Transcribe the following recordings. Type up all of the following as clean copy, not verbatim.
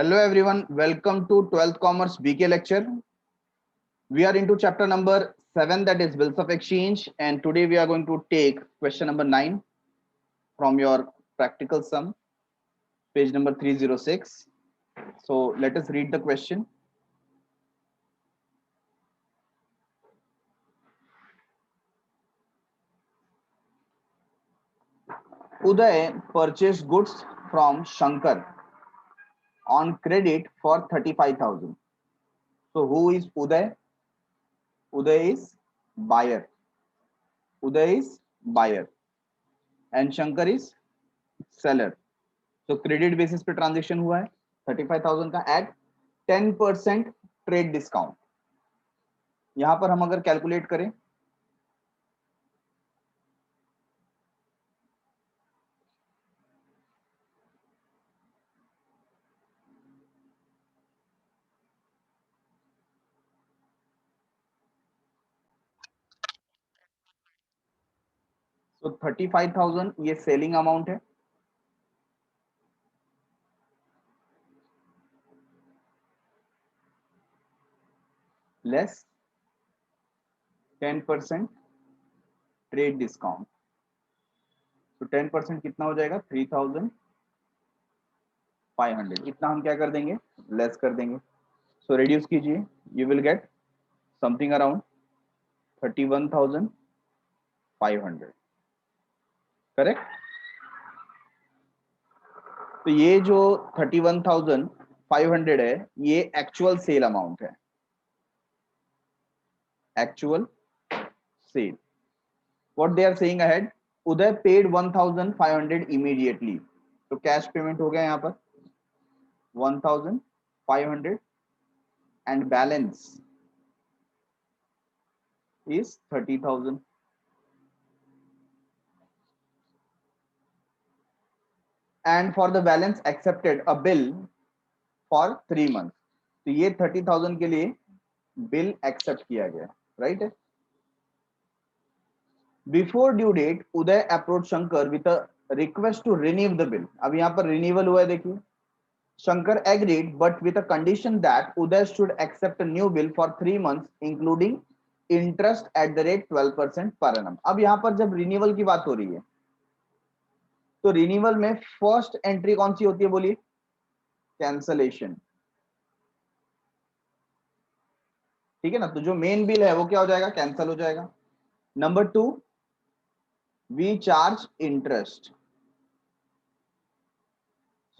Hello everyone, welcome to 12th Commerce BK lecture. We are into chapter number 7, that is Bills of Exchange, and today we are going to take question number 9 from your practical sum, page number 306. So let us read the question. Uday purchased goods from Shankar on credit for 35,000. So who is Uday? Uday is buyer. Uday is buyer and Shankar is seller. तो credit basis पे transaction हुआ है 35,000 का eight 10% trade discount. यहां पर हम अगर calculate करें तो 35,000 ये सेलिंग अमाउंट है, लेस 10% ट्रेड डिस्काउंट. तो 10% कितना हो जाएगा 3,500. इतना हम क्या कर देंगे, लेस कर देंगे. सो रिड्यूस कीजिए, you will get something around 31,500. Correct. तो ये जो 31,500 है ये एक्चुअल सेल अमाउंट है, actual sale. What they are saying ahead, Uday paid 1,500 immediately. तो कैश पेमेंट हो गया यहाँ पर 1,500 and balance is 30,000. And for the balance accepted a bill for 3 months. तो ये 30,000 के लिए बिल एक्सेप्ट किया गया, राइट है. Before due date Uday approach Shankar with a request to renew the bill. अब यहाँ पर रिन्यूअल हुआ है, देखिए. Shankar agreed but with a condition that Uday should accept a new bill for 3 months including interest at the rate 12% per annum. अब यहाँ पर जब रिन्यूअल की बात हो रही है तो रिन्यूअल में फर्स्ट एंट्री कौन सी होती है, बोलिए. कैंसलेशन. ठीक है ना. तो जो मेन बिल है वो क्या हो जाएगा, कैंसल हो जाएगा. Number 2, we charge interest.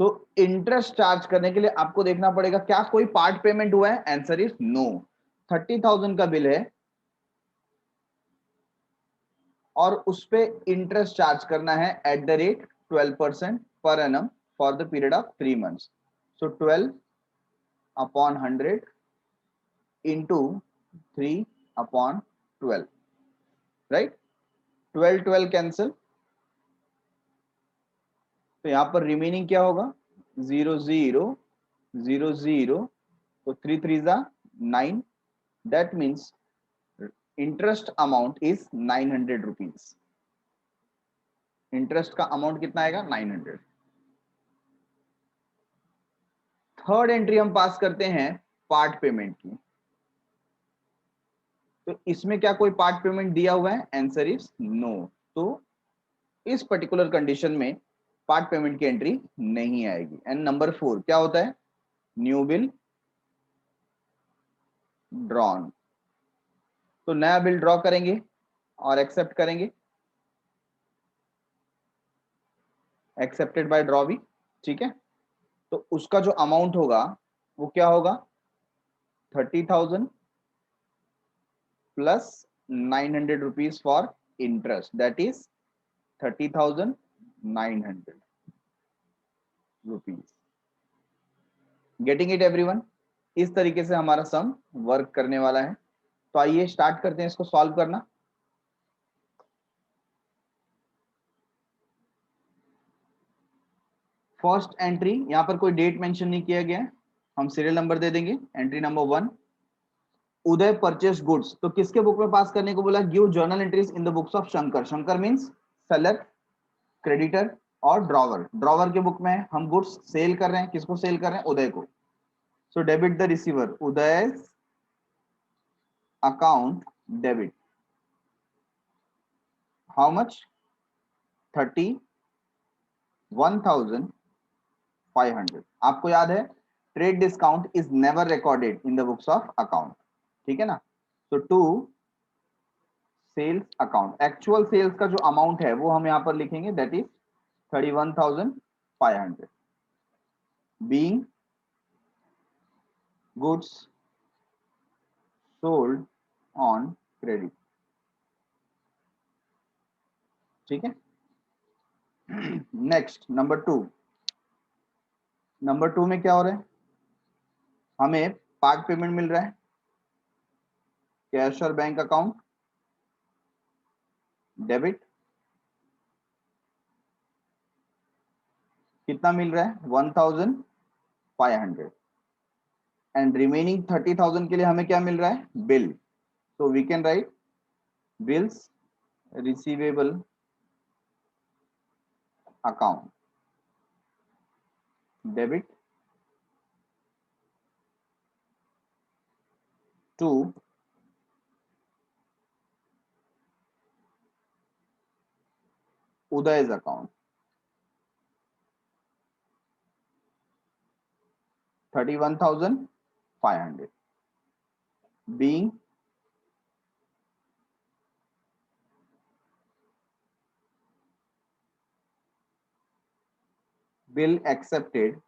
So interest charge करने के लिए आपको देखना पड़ेगा क्या कोई पार्ट पेमेंट हुआ है. Answer is no. 30,000 का बिल है और उस पे इंटरेस्ट चार्ज करना है eight the rate 12% per annum for the period of 3 months. So 12/100 into 3/12, right. 12 cancel. तो यहां पर रिमेनिंग क्या होगा 0 0 0 0. तो 3 3 9. That means interest amount is 900 rupees. Interest का अमाउंट कितना आएगा 900. थर्ड एंट्री हम पास करते हैं पार्ट पेमेंट की. तो इसमें क्या कोई पार्ट पेमेंट दिया हुआ है, आंसर इज नो. तो इस पर्टिकुलर कंडीशन में पार्ट पेमेंट की एंट्री नहीं आएगी. एंड नंबर 4 क्या होता है, न्यू बिल ड्रॉन. तो नया बिल ड्रॉ करेंगे और एक्सेप्ट करेंगे, एक्सेप्टेड बाय ड्रॉ भी. ठीक है. तो उसका जो अमाउंट होगा वो क्या होगा 30,000 plus 900 rupees for interest, that is 30,900 rupees. Getting it everyone. इस तरीके से हमारा सम वर्क करने वाला है. तो आइए स्टार्ट करते हैं इसको सॉल्व करना. फर्स्ट एंट्री, यहां पर कोई डेट मेंशन नहीं किया गया है, हम सीरियल नंबर दे देंगे. एंट्री नंबर 1, उदय परचेस गुड्स. तो किसके बुक में पास करने को बोला, give journal entries in the books of Shankar. Shankar means seller, creditor, और ड्रॉवर, ड्रॉवर के बुक में हम गुड्स सेल कर रहे हैं, किसको सेल कर रहे हैं? उदय को। So debit the receiver, Uday account debit, how much? 31,500। आपको याद है trade discount is never recorded in the books of account, ठीक है ना? तो to sales account, actual sales का जो अमाउंट है वो हम यहां पर लिखेंगे, that is 31,500 being goods sold on credit, ठीक है। Next number two, number two में क्या हो रहा है? हमें पार्ट पेमेंट मिल रहा है, कैश और बैंक अकाउंट डेबिट, कितना मिल रहा है? 1,500 एंड रिमेनिंग 30,000 के लिए हमें क्या मिल रहा है? Bill. So we can write bills receivable account debit to Uday's account, 31,500 being bill accepted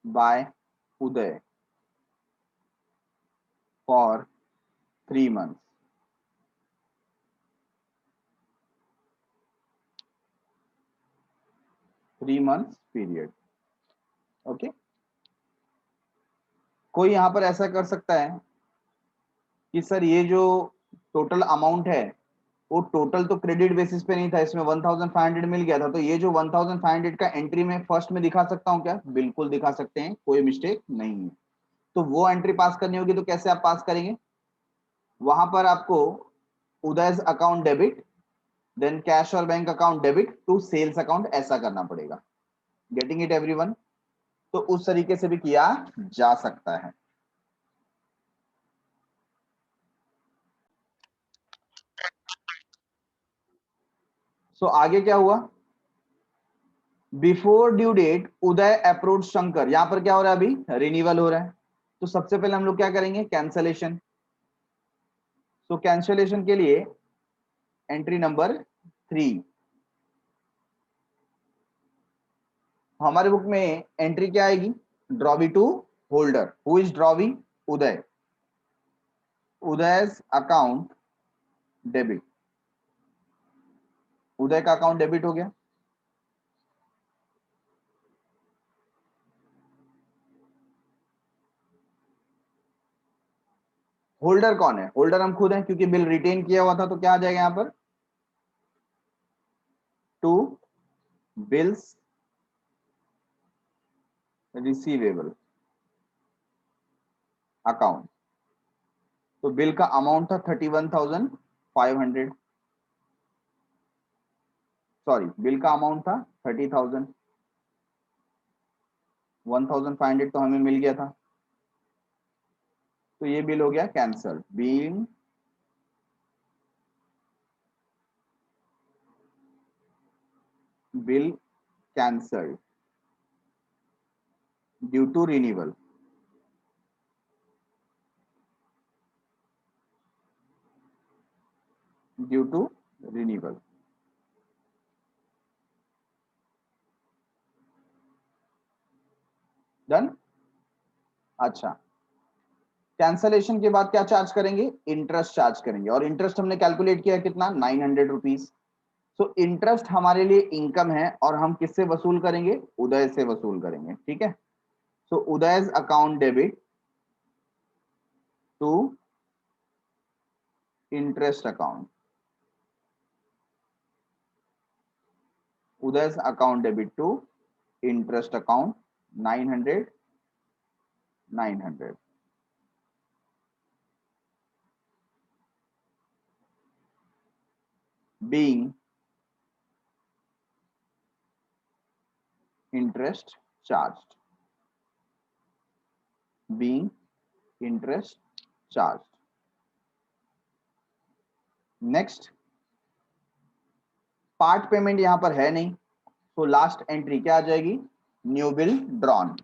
by Uday for 3 months. Three months period, okay. कोई यहां पर ऐसा कर सकता है कि सर ये जो टोटल अमाउंट है वो टोटल तो क्रेडिट बेसिस पे नहीं था, इसमें 1,500 मिल गया था, तो ये जो 1,500 का एंट्री में फर्स्ट में दिखा सकता हूं क्या? बिल्कुल दिखा सकते हैं, कोई मिस्टेक नहीं है। तो वो एंट्री पास करनी होगी, तो कैसे आप पास करेंगे? वहां पर आपको Uday's account debit then cash और bank account debit to sales account, ऐसा करना पड़ेगा। Getting it everyone? तो उस तरीके से भी किया जा सकता है। सो आगे क्या हुआ? Before due date Uday approach Shankar, यहां पर क्या हो रहा है? अभी रिन्यूअल हो रहा है। तो सबसे पहले हम लोग क्या करेंगे? कैंसलेशन। सो कैंसलेशन के लिए एंट्री नंबर 3, हमारे बुक में एंट्री क्या आएगी? Drawee to holder, who is drawee? Uday. Uday's account debit, Uday का अकाउंट डेबिट हो गया। होल्डर कौन है? होल्डर हम खुद हैं, क्योंकि बिल रिटेन किया हुआ था, तो क्या आ जाएगा यहां पर? To bills receivable account. तो बिल का अमाउंट था 31,500, सॉरी बिल का अमाउंट था 30,000, 1,500 तो हमें मिल गया था, तो ये बिल हो गया cancel. Being bill cancelled due to renewal, due to renewal. Done? अच्छा, कैंसलेशन के बाद क्या चार्ज करेंगे? इंटरेस्ट चार्ज करेंगे, और इंटरेस्ट हमने कैलकुलेट किया कितना? 900 रुपीज। सो इंटरेस्ट हमारे लिए इनकम है, और हम किससे वसूल करेंगे? उदय से वसूल करेंगे, ठीक है। So Uday's account debit to interest account, Uday's account debit to interest account 900 900। being interest charged, being interest charged. Next, part payment यहां पर है नहीं, तो लास्ट एंट्री क्या आ जाएगी, न्यू बिल ड्रॉन।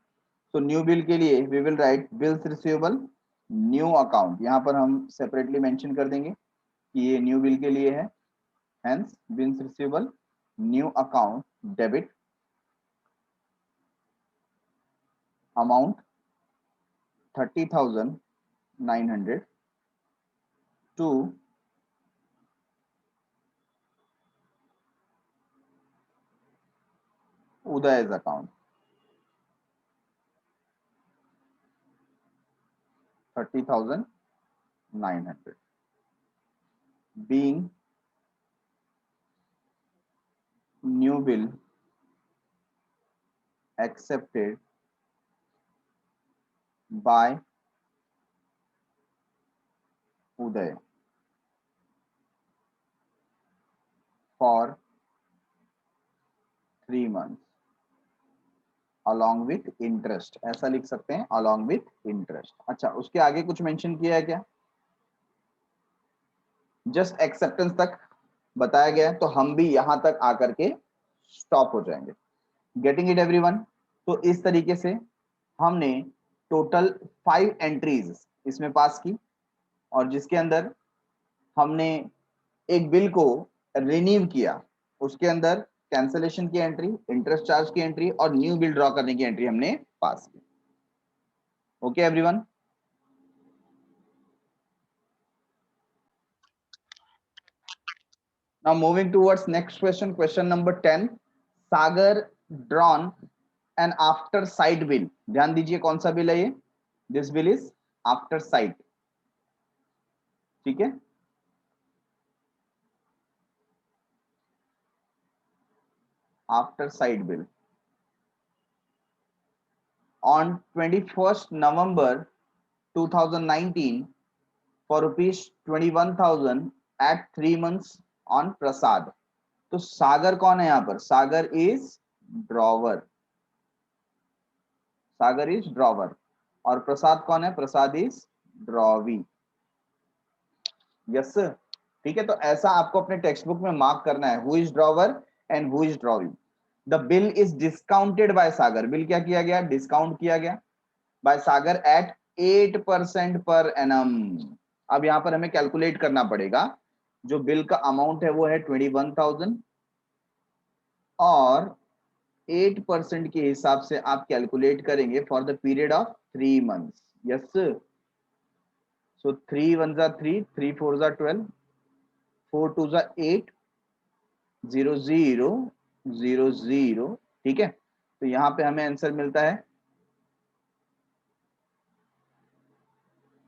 तो न्यू बिल के लिए we will write bills receivable new account, यहां पर हम सेपरेटली मेंशन कर देंगे कि ये न्यू बिल के लिए है, hence bills receivable new account debit amount 30,900 to Uday's account, 30,900 being new bill accepted by Uday for 3 months along with interest, ऐसा लिख सकते हैं along with interest। अच्छा, उसके आगे कुछ मेंशन किया है क्या, जस्ट एक्सेप्टेंस तक बताया गया है, तो हम भी यहां तक आकर के स्टॉप हो जाएंगे। Getting it everyone? तो इस तरीके से हमने टोटल 5 एंट्रीज इसमें पास की, और जिसके अंदर हमने एक बिल को रिन्यू किया, उसके अंदर कैंसलेशन की एंट्री, इंटरेस्ट चार्ज की एंट्री और न्यू बिल ड्रॉ करने की एंट्री हमने पास की। Okay everyone? Now moving towards next question, question number 10. Sagar drawn an after sight bill. ध्यान दीजिए कौन सा बिल है ये, this bill is after site, ठीक है। After site bill on 21st November 2019 for rupees 21,000 at 3 months on Prasad. तो सागर कौन है यहां पर, Sagar is drawer, Sagar is drawer, और प्रसाद कौन है, प्रसाद इज ड्रॉवी। यस, ठीक है। तो ऐसा आपको अपने टेक्स्ट बुक में मार्क करना है, who is drawer and who is drawee. The bill is discounted by Sagar, bill क्या किया गया, डिस्काउंट किया गया बाय सागर एट 8% पर एनम। अब यहां पर हमें कैलकुलेट करना पड़ेगा, जो बिल का अमाउंट है वो है 21,000 और 8% के हिसाब से आप कैलकुलेट करेंगे for the period of 3 months. Yes, so 3 1 जा 3, 3 4 जा 12, 4 2 जा 8, 0 0 0 0, ठीक है। तो यहां पे हमें आंसर मिलता है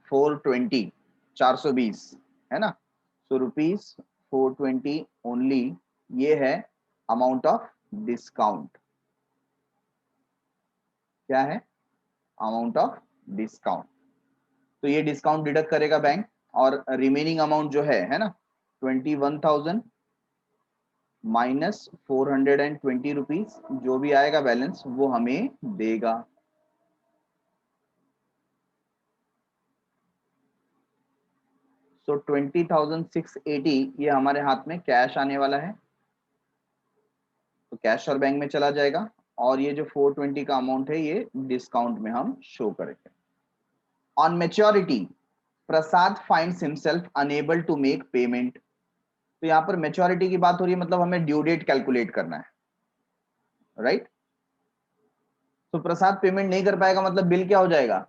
420, 420 है ना। सो रुपीज 420 ओनली, ये है अमाउंट ऑफ डिस्काउंट। क्या है, अमाउंट ऑफ डिस्काउंट। तो ये डिस्काउंट डिडक्ट करेगा बैंक, और रिमेनिंग अमाउंट जो है ना, 21,000 माइनस 420 रुपीज, जो भी आएगा बैलेंस वो हमें देगा। सो 20,680 ये हमारे हाथ में कैश आने वाला है, तो कैश और बैंक में चला जाएगा, और ये जो 420 का अमाउंट है ये डिस्काउंट में हम शो करेंगे। On maturity Prasad finds himself unable to make payment. तो यहां पर मैच्योरिटी की बात हो रही है, मतलब हमें ड्यू डेट कैलकुलेट करना है, राइट। तो प्रसाद पेमेंट नहीं कर पाएगा, मतलब बिल क्या हो जाएगा,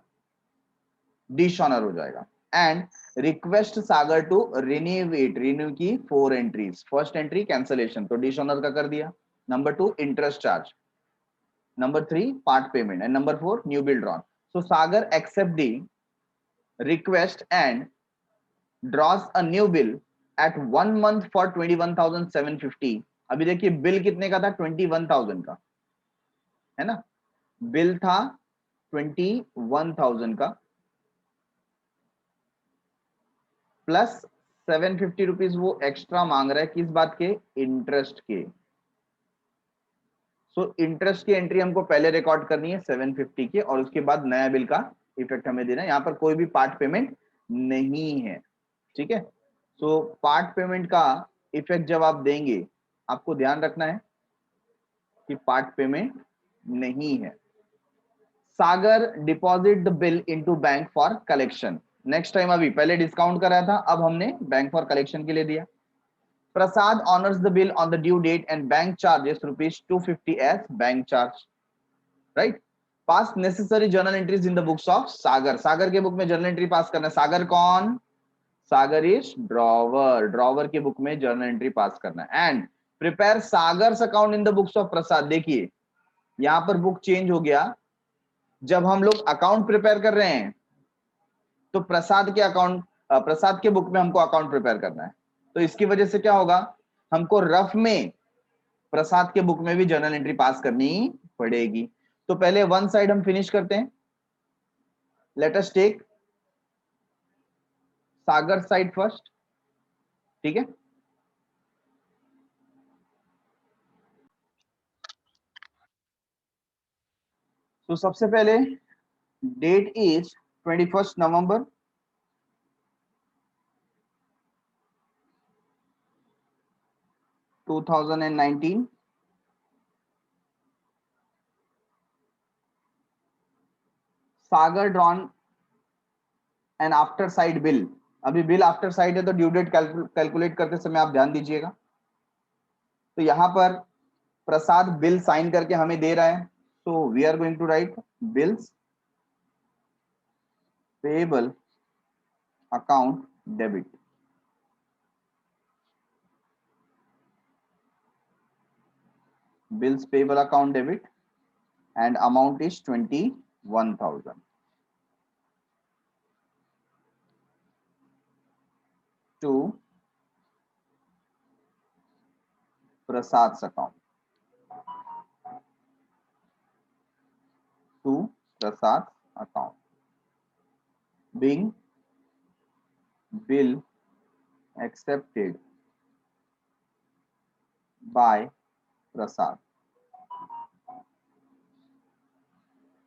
डिसऑनर हो जाएगा। And request Sagar to renew it, renew की 4 एंट्रीज, फर्स्ट एंट्री कैंसलेशन, तो डिसऑनर का कर दिया। Number 2 interest charge, number 3 part payment, and number 4 new bill drawn. So Sagar accept the request and draws a new bill at 1 month for 21,750। अभी देखिए bill कितने का था, 21,000 का, है ना। बिल था 21,000 का प्लस ₹750 वो एक्स्ट्रा मांग रहा है, किस बात के? इंटरेस्ट के। सो इंटरेस्ट की एंट्री हमको पहले रिकॉर्ड करनी है 750 की, और उसके बाद नया बिल का इफेक्ट हमें देना है। यहाँ पर कोई भी पार्ट पेमेंट नहीं है, ठीक है। सो पार्ट पेमेंट का इफेक्ट जब आप देंगे, आपको ध्यान रखना है कि पार्ट पेमेंट नहीं है। Sagar deposit the bill into bank for collection. Next time, अभी पहले डिस्काउंट कराया था, अब हमने बैंक फॉर कलेक्शन के लिए दिया। Prasad honors the bill on the due date and bank charges ₹250 as bank charge. Right? Pass necessary journal entries in the books of Sagar. Sagar के बुक में जर्नल एंट्री पास करना है। सागर कौन? Sagar is drawer. Drawer के book में journal entry pass करना है। And prepare Sagar's account in the books of Prasad. देखिए यहां पर बुक चेंज हो गया। जब हम लोग अकाउंट प्रिपेयर कर रहे हैं तो प्रसाद के बुक में हमको अकाउंट प्रिपेयर करना है। तो इसकी वजह से क्या होगा, हमको रफ में प्रसाद के बुक में भी जर्नल एंट्री पास करनी पड़ेगी। तो पहले वन साइड हम फिनिश करते हैं। Let us take Sagar side first, ठीक है। तो सबसे पहले date is 21 November 2019। Sagar drawn and after sight bill. अभी बिल आफ्टर साइड है तो ड्यू डेट कैलकुलेट करते समय आप ध्यान दीजिएगा। तो यहां पर प्रसाद बिल साइन करके हमें दे रहा है, so we are going to write bills payable account debit. Bills payable account debit and amount is 21,000 to Prasad's account. To Prasad's account. Being bill accepted by Prasad.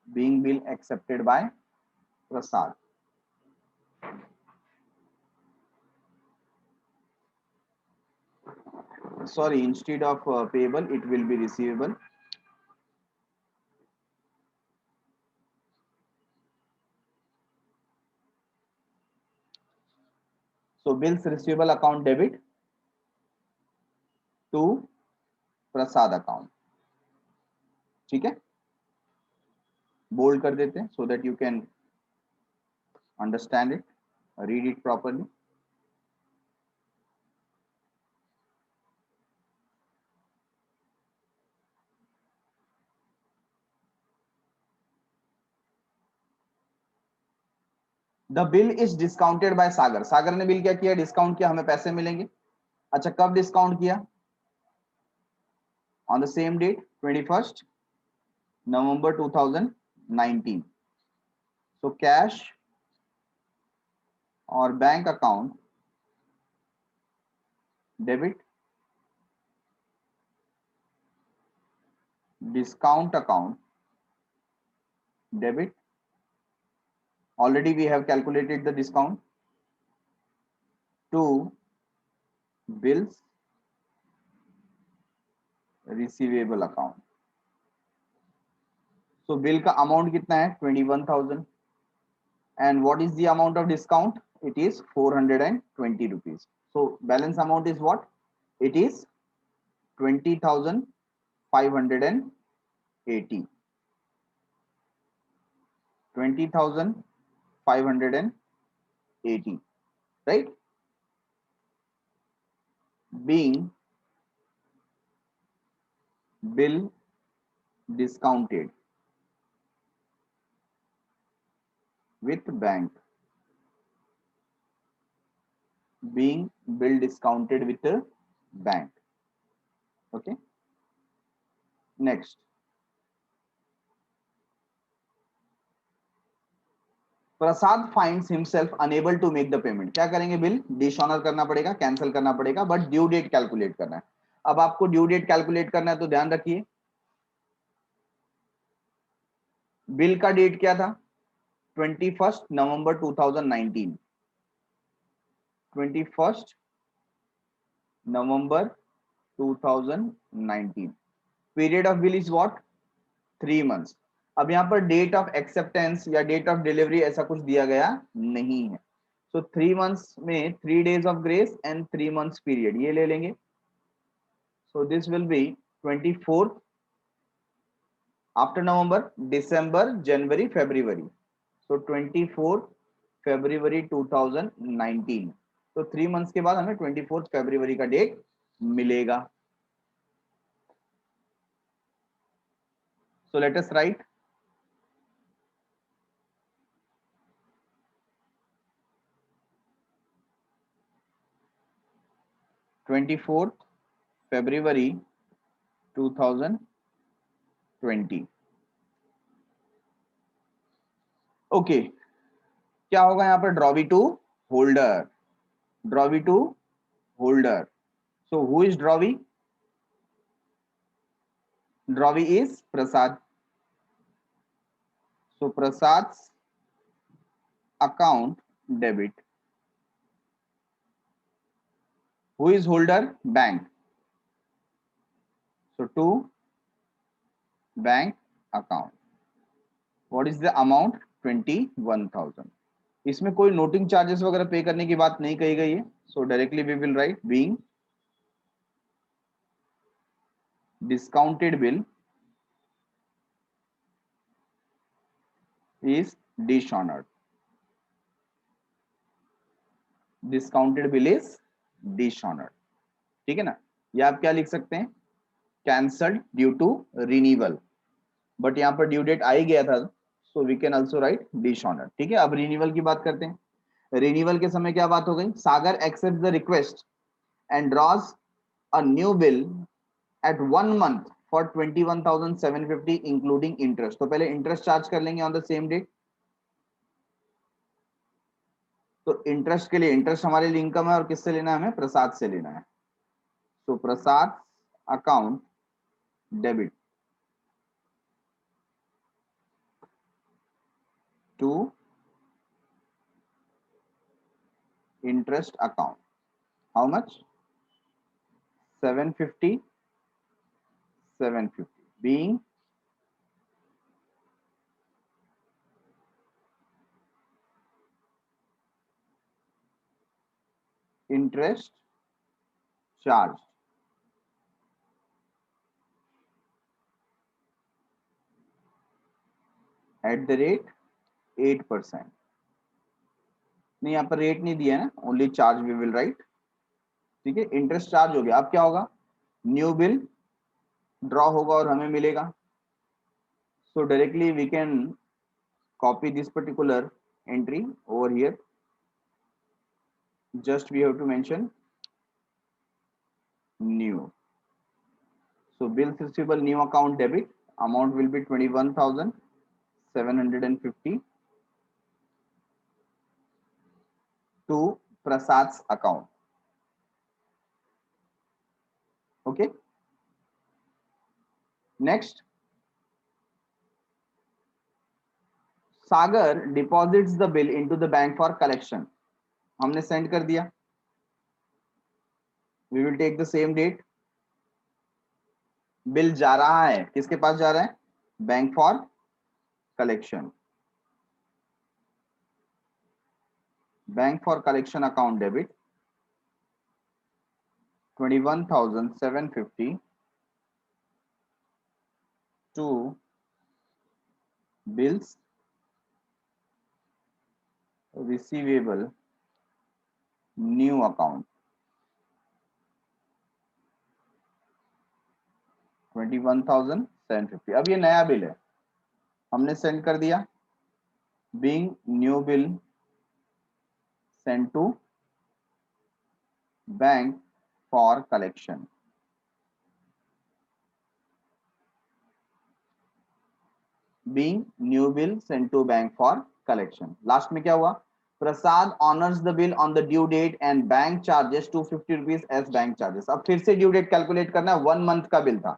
Being bill accepted by Prasad. Sorry, instead of payable, it will be receivable. So bills receivable account debit to Prasad account. ठीक है, bold कर देते हैं so that you can understand it, read it properly. The bill is discounted by Sagar. Sagar ने bill क्या किया? Discount किया, हमें पैसे मिलेंगे। अच्छा, कब डिस्काउंट किया? On the same date 21 November 2019। So cash और bank account debit, discount account debit. Already we have calculated the discount to bills receivable account. So bill का अमाउंट कितना है? 21,000। and what is the amount of discount? It is 420 rupees. So balance amount is what? It is 20,580. 20,580, right? Being bill discounted with bank. Being bill discounted with the bank. Okay. Next. Prasad finds himself unable to make the payment, क्या करेंगे, bill dishonour करना पड़ेगा, cancel करना पड़ेगा, but due date calculate करना है। अब आपको ड्यू डेट कैलकुलेट करना है तो ध्यान रखिए, बिल का डेट क्या था, 21 November 2019, 21 November 2019। Period of bill is what, 3 months. अब यहाँ पर डेट ऑफ एक्सेप्टेंस या डेट ऑफ डिलीवरी ऐसा कुछ दिया गया नहीं है। सो 3 मंथ्स में 3 days of grace and 3 months period ये ले लेंगे। So this will be 24 after November, December, January, February. So 24 February 2019। तो 3 मंथ्स के बाद हमें 24 फरवरी का डेट मिलेगा। So let us write, February 2020। Okay, क्या होगा यहाँ पर, drawee to holder, drawee to holder. So who is drawee, drawee is Prasad. So Prasad account debit. Who is holder, bank. So to bank account. What is the amount, 21,000। इसमें कोई noting charges वगैरह पे करने की बात नहीं कही गई है। So directly we will write being discounted bill is dishonored, discounted bill is dishonored। ठीक है ना, ये आप क्या लिख सकते हैं, cancelled due to renewal, but यहाँ पर ड्यू डेट आ ही गया था, so we can also write dishonoured. ठीक है, अब रिन्यूअल की बात करते हैं। रिन्यूअल के समय क्या बात हो गई, Sagar accept the request and draws a new bill at 1 month for 21,750 including interest. तो पहले इंटरेस्ट चार्ज कर लेंगे ऑन द सेम डेट। तो इंटरेस्ट के लिए, इंटरेस्ट हमारे लिए इनकम है और किससे लेना है, हमें प्रसाद से लेना है। तो Prasad account debit to interest account, how much, 750 being interest charged at the rate 8%। नहीं, यहाँ पर रेट नहीं दिया है ना, only charge we will write. ठीक है, इंटरेस्ट चार्ज हो गया। अब क्या होगा, न्यू बिल ड्रॉ होगा और हमें मिलेगा। So directly we can copy this particular entry over here, just we have to mention new। so bills receivable new account debit, amount will be 21,750 to Prasad's account। okay, next, Sagar deposits the bill into the bank for collection। हमने send कर दिया, we will take the same date। Bill जा रहा है, किसके पास जा रहा है, bank for collection. Bank for collection account debit 21,750 to bills receivable new account 21,750। अब ये नया बिल है, हमने सेंड कर दिया, being new bill send to bank for collection. Being new bill send to bank for collection. Last में क्या हुआ, Prasad honours the bill on the due date and bank charges 250 rupees as bank charges. अब फिर से due date calculate करना है, 1 month का bill था।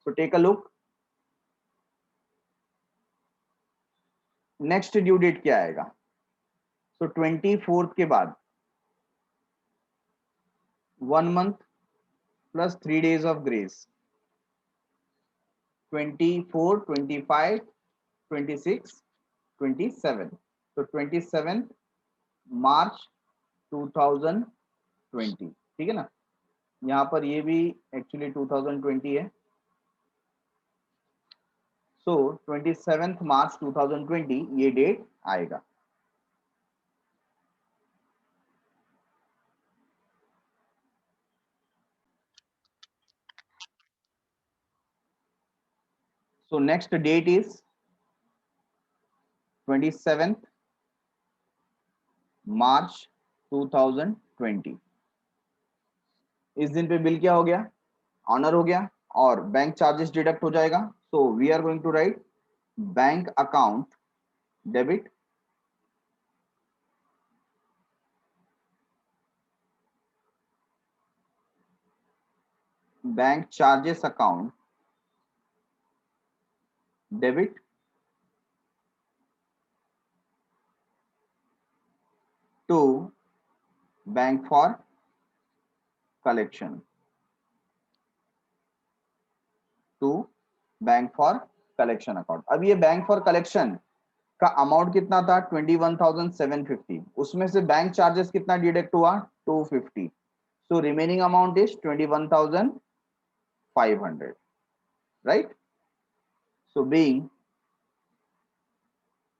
So take a look, next due date क्या आएगा? सो 24 के बाद 1 month plus 3 days of grace, 24, 25, 26, 27। तो 27 मार्च 2020, ठीक है ना। यहाँ पर ये भी एक्चुअली 2020 है। सो 27 मार्च 2020 ये डेट आएगा। So next date is 27 March 2020। इस दिन पे बिल क्या हो गया, ऑनर हो गया, और बैंक चार्जेस डिडक्ट हो जाएगा। So we are going to write bank account debit bank charges account debit to bank for collection, to bank for collection account. अब ये बैंक फॉर कलेक्शन का अमाउंट कितना था, 21,750। उसमें से बैंक चार्जेस कितना डिडक्ट हुआ, 250। So remaining amount is 21,500, right. So being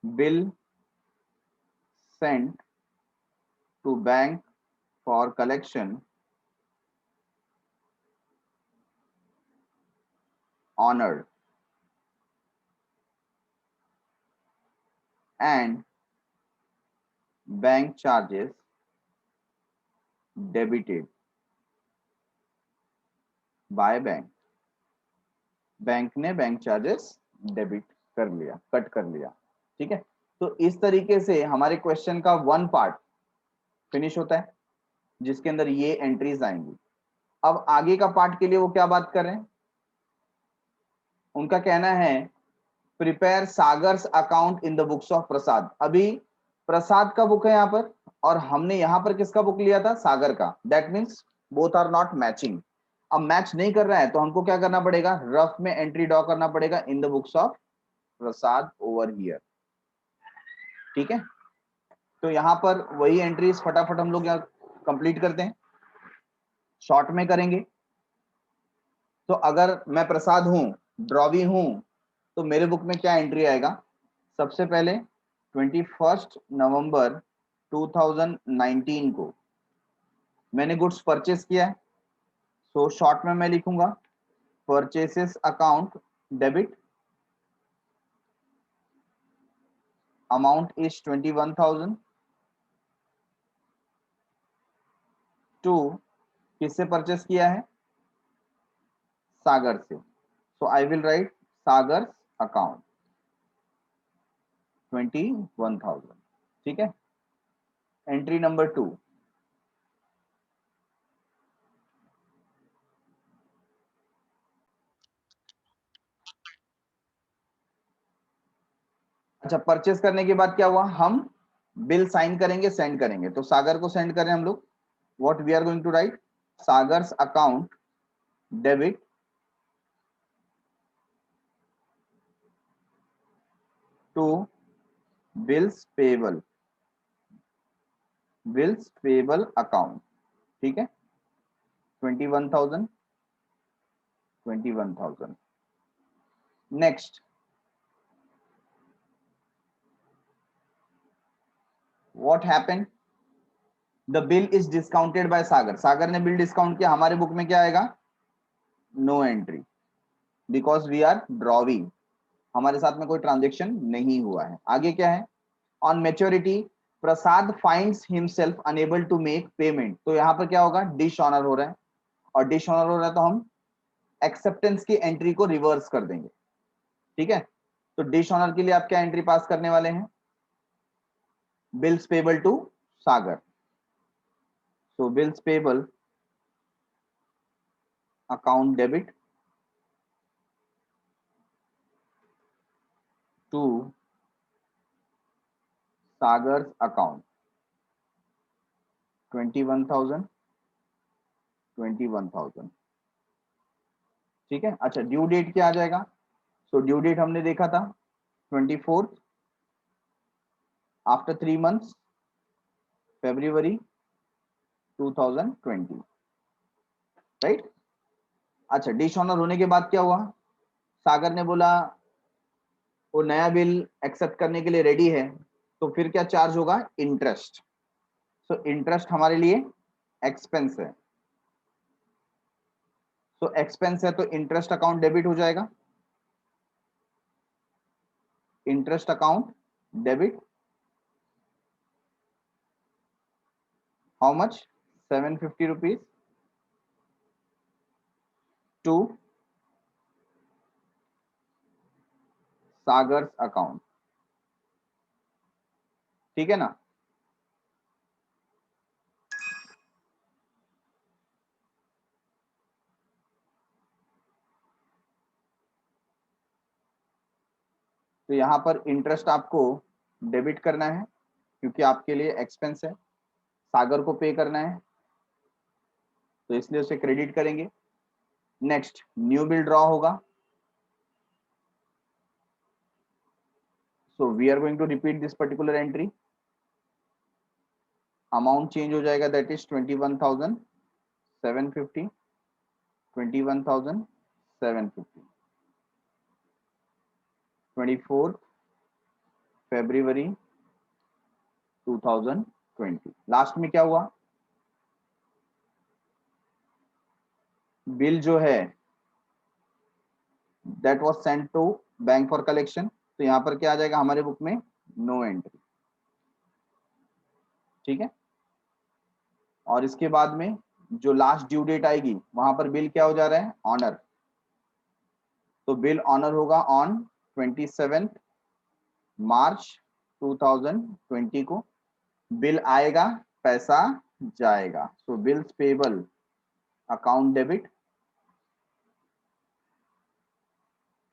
bill sent to bank for collection honored and bank charges debited by bank। Bank ने बैंक चार्जेस डेबिट कर लिया, कट कर लिया, ठीक है। तो इस तरीके से हमारे क्वेश्चन का 1 पार्ट फिनिश होता है, जिसके अंदर ये एंट्रीज आएंगी। अब आगे का पार्ट के लिए वो क्या बात कर रहे हैं, उनका कहना है prepare Sagar's account in the books of Prasad. अभी प्रसाद का बुक है यहाँ पर, और हमने यहाँ पर किसका बुक लिया था, सागर का। That means both are not matching. अब मैच नहीं कर रहा है तो हमको क्या करना पड़ेगा, रफ में एंट्री ड्रॉ करना पड़ेगा इन the books of Prasad over here, ठीक है। तो यहाँ पर वही एंट्रीज फटाफट हम लोग यहाँ कंप्लीट करते हैं, शॉर्ट में करेंगे। तो अगर मैं प्रसाद हूं, ड्रॉवी हूं, तो मेरे बुक में क्या एंट्री आएगा, सबसे पहले 21 नवंबर 2019 को मैंने गुड्स परचेस किया है। सो शॉर्ट में मैं लिखूंगा purchases account debit, amount is 21,000 to, किससे परचेस किया है, सागर से। So I will write Sagar account 21,000, ठीक है। एंट्री नंबर 2, अच्छा परचेस करने के बाद क्या हुआ, हम बिल साइन करेंगे, सेंड करेंगे। तो सागर को सेंड करें हम लोग, what we are going to write, Sagar's account debit to bills payable, bills payable account, ठीक है। 21,000, 21,000। Next what happened, the bill is discounted by Sagar. Sagar ने बिल डिस्काउंट किया, हमारे बुक में क्या आएगा, no entry, because we are drawee, हमारे साथ में कोई ट्रांजेक्शन नहीं हुआ है। आगे क्या है, on maturity Prasad finds himself unable to make payment. तो यहां पर क्या होगा, डिश ऑनर हो रहा है, और डिश ऑनर हो रहा है तो हम एक्सेप्टेंस की एंट्री को रिवर्स कर देंगे, ठीक है। तो डिश ऑनर के लिए आप क्या एंट्री पास करने वाले हैं? Bills payable to Sagar. So bills payable account debit to Sagar's account 21,000 21,000। ठीक है। अच्छा, ड्यू डेट क्या आ जाएगा? सो ड्यू डेट हमने देखा था 24th, after 3 months, February 2020, right. अच्छा, डिश ऑनर होने के बाद क्या हुआ? सागर ने बोला वो नया बिल एक्सेप्ट करने के लिए रेडी है, तो फिर क्या चार्ज होगा? इंटरेस्ट। सो इंटरेस्ट हमारे लिए एक्सपेंस है। सो एक्सपेंस है तो इंटरेस्ट अकाउंट डेबिट हो जाएगा। Interest account debit, how much? 750 rupees to Sagar's account. ठीक है ना। तो यहां पर इंटरेस्ट आपको डेबिट करना है क्योंकि आपके लिए एक्सपेंस है, सागर को पे करना है, तो इसलिए उसे क्रेडिट करेंगे। नेक्स्ट न्यू बिल ड्रॉ होगा। So we are going to repeat this particular entry. Amount change हो जाएगा, दैट इज 21,750 21,750। 24 February 2020। लास्ट में क्या हुआ? बिल जो है that was sent to bank for collection, तो यहां पर क्या आ जाएगा हमारे बुक में? No entry. ठीक है। और इसके बाद में जो लास्ट ड्यू डेट आएगी वहां पर बिल क्या हो जा रहा है? ऑनर। तो बिल ऑनर होगा ऑन 27 मार्च 2020 को। बिल आएगा, पैसा जाएगा। So bills payable account debit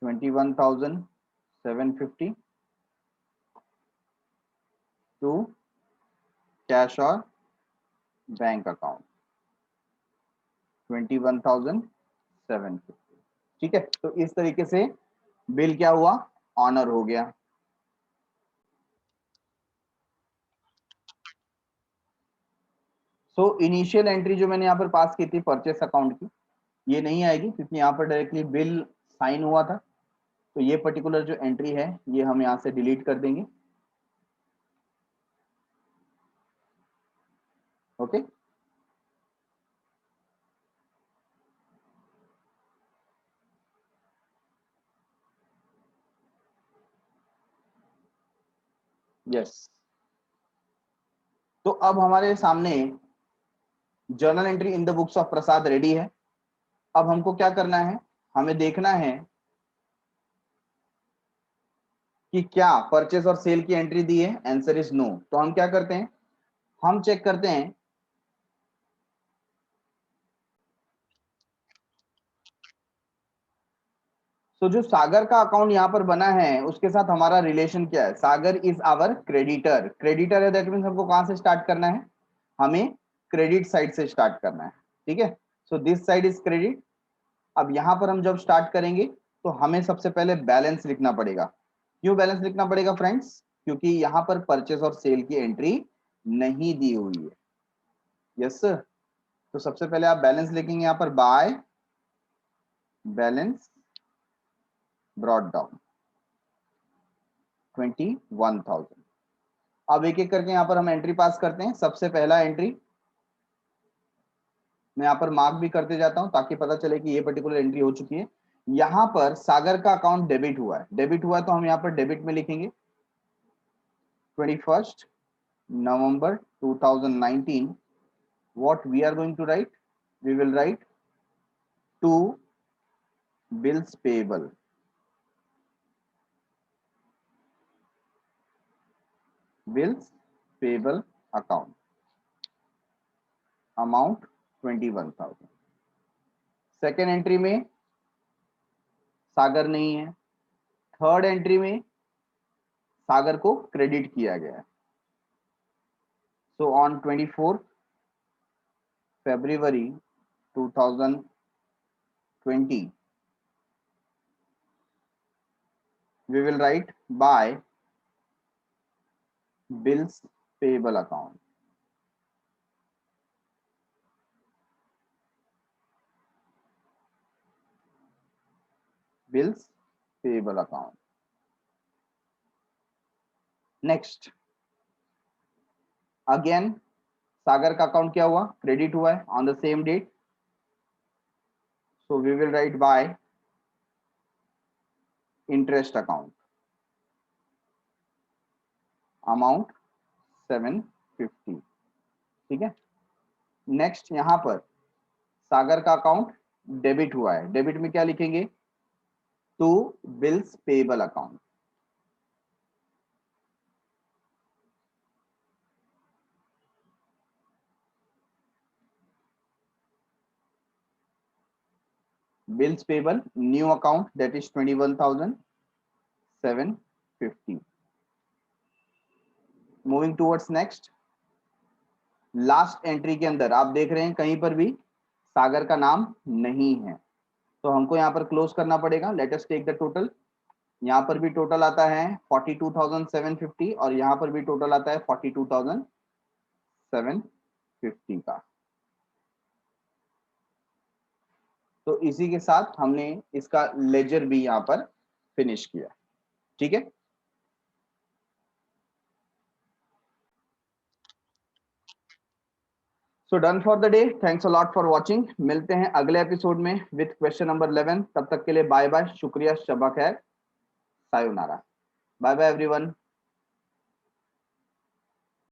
21,750 to cash और बैंक अकाउंट 21,750। ठीक है। तो इस तरीके से बिल क्या हुआ? ऑनर हो गया। सो इनिशियल एंट्री जो मैंने यहाँ पर पास की थी परचेस अकाउंट की, ये नहीं आएगी क्योंकि यहाँ पर डायरेक्टली बिल साइन हुआ था। तो ये पर्टिकुलर जो एंट्री है ये हम यहाँ से डिलीट कर देंगे। ओके। यस। तो अब हमारे सामने journal entry in the books of Prasad ready है। अब हमको क्या करना है? हमें देखना है कि क्या परचेस और सेल की एंट्री दी है। Answer is no. तो हम क्या करते हैं? हम चेक करते हैं तो जो सागर का अकाउंट यहाँ पर बना है उसके साथ हमारा रिलेशन क्या है? सागर इज आवर क्रेडिटर। क्रेडिटर है, दैट मीन्स हमको कहां से स्टार्ट करना है? हमें क्रेडिट साइड से स्टार्ट करना है। ठीक है। So this side is credit. अब यहां पर हम जब स्टार्ट करेंगे तो हमें सबसे पहले बैलेंस लिखना पड़ेगा। क्यों बैलेंस लिखना पड़ेगा फ्रेंड्स? क्योंकि यहां पर परचेस और सेल की एंट्री नहीं दी हुई है। Yes sir. तो सबसे पहले आप बैलेंस लिखेंगे यहां पर, बाय बैलेंस ब्रॉट डाउन 21,000। अब एक एक करके यहां पर हम एंट्री पास करते हैं। सबसे पहला एंट्री मैं यहाँ पर मार्क भी करते जाता हूं ताकि पता चले कि ये पर्टिकुलर एंट्री हो चुकी है। यहां पर सागर का अकाउंट डेबिट हुआ है। डेबिट हुआ है तो हम यहाँ पर डेबिट में लिखेंगे 21 November 2019. What we are going to write? We will write to bills payable bills payable account, amount 21,000। Second entry में सागर नहीं है, थर्ड एंट्री में सागर को क्रेडिट किया गया है। So on 24 February 2020 we will write by bills payable account. Bills payable account. Next, again Sagar का account क्या हुआ, क्रेडिट हुआ है on the same date, so we will write by interest account, amount 750। ठीक है। नेक्स्ट यहां पर सागर का अकाउंट डेबिट हुआ है, डेबिट में क्या लिखेंगे, to bills payable account, bills payable new account that is 21,750। Moving towards next, last entry के अंदर आप देख रहे हैं कहीं पर भी सागर का नाम नहीं है, तो हमको यहाँ पर क्लोज करना पड़ेगा। Let us take the total. यहाँ पर भी टोटल आता है 42,750 और यहाँ पर भी टोटल आता है 42,750 का। तो इसी के साथ हमने इसका लेजर भी यहाँ पर फिनिश किया। ठीक है। So done for the day, thanks a lot for watching. मिलते हैं अगले एपिसोड में विथ क्वेश्चन नंबर 11। तब तक के लिए बाय बाय, शुक्रिया, शबा खैर, सायोनारा, बाय बाय एवरीवन।